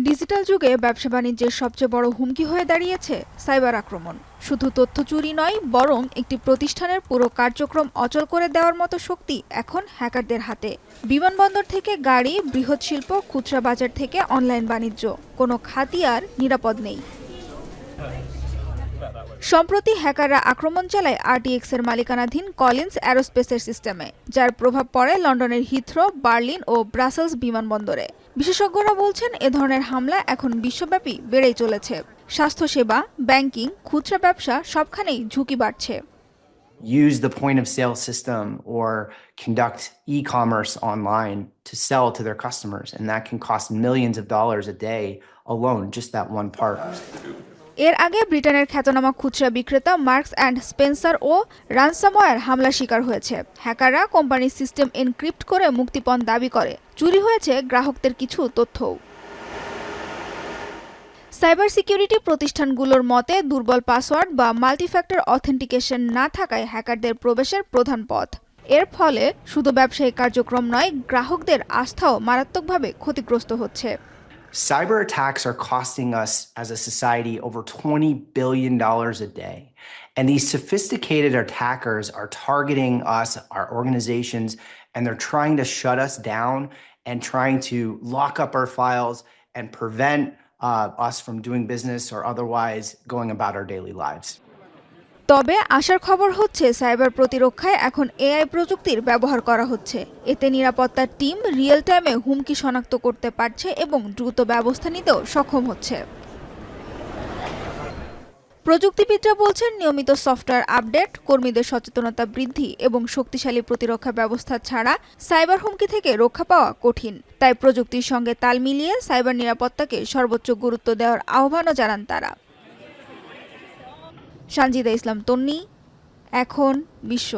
Digital যুগে ব্যবসা বাণিজ্যের সবচেয়ে বড় হুমকি হয়ে দাঁড়িয়েছে সাইবার আক্রমণ। শুধু তথ্য চুরি নয়, বরং একটি প্রতিষ্ঠানের পুরো কার্যক্রম অচল করে দেওয়ার মতো শক্তি এখন হ্যাকারদের হাতে। বিমানবন্দর থেকে গাড়ি, বৃহৎ শিল্প, খুচরা বাজার থেকে অনলাইন বাণিজ্য, কোনো খাতই আর নিরাপদ নেই। সম্প্রতি হ্যাকাররা আক্রমণ চালায় আরটিএক্স এর মালিকানাধীন কলিন্স অ্যারোস্পেসের সিস্টেমে, যার প্রভাব পড়ে লন্ডনের হিথ্রো, বার্লিন ও ব্রাসেলস বিমানবন্দরে। বিশেষজ্ঞরা বলছেন, এ ধরনের হামলা এখন বিশ্বব্যাপী বেড়েই চলেছে। স্বাস্থ্যসেবা, ব্যাংকিং, খুচরা ব্যবসা সবখানেই ঝুঁকি বাড়ছে। Use the point of sale system or conduct e-commerce online to sell to their customers, and that can cost millions of dollars a day alone, just that one part. এর আগে ব্রিটেনের খ্যাতনামা খুচরা বিক্রেতা মার্কস অ্যান্ড স্পেন্সার ও রানসামওয়্যার হামলার শিকার হয়েছে। হ্যাকাররা কোম্পানির সিস্টেম এনক্রিপ্ট করে মুক্তিপণ দাবি করে। চুরি হয়েছে গ্রাহকদের কিছু তথ্যও। সাইবার সিকিউরিটি প্রতিষ্ঠানগুলোর মতে, দুর্বল পাসওয়ার্ড বা মাল্টিফ্যাক্টর অথেন্টিকেশন না থাকায় হ্যাকারদের প্রবেশের প্রধান পথ। এর ফলে শুধু ব্যবসায়িক কার্যক্রম নয়, গ্রাহকদের আস্থাও মারাত্মকভাবে ক্ষতিগ্রস্ত হচ্ছে। Cyber attacks are costing us as a society over $20 billion a day. And these sophisticated attackers are targeting us, our organizations, and they're trying to shut us down and trying to lock up our files and prevent us from doing business or otherwise going about our daily lives. তবে আশার খবর হচ্ছে, cyber প্রতিরক্ষায় এখন AI প্রযুক্তির ব্যবহার করা হচ্ছে। এতে নিরাপত্তার টিম রিয়েল টাইমে হুমকি শনাক্ত করতে পারছে এবং দ্রুত ব্যবস্থা নিতেও সক্ষম হচ্ছে। প্রযুক্তিবিদরা বলছেন, নিয়মিত সফটওয়্যার আপডেট, কর্মীদের সচেতনতা বৃদ্ধি এবং শক্তিশালী প্রতিরক্ষা ব্যবস্থা ছাড়া সাইবার হুমকি থেকে রক্ষা পাওয়া কঠিন। তাই প্রযুক্তির সঙ্গে তাল মিলিয়ে সাইবার নিরাপত্তাকে সর্বোচ্চ গুরুত্ব দেওয়ার আহ্বানও জানান তারা। সানজিদা ইসলাম তন্নি, এখন বিশ্ব।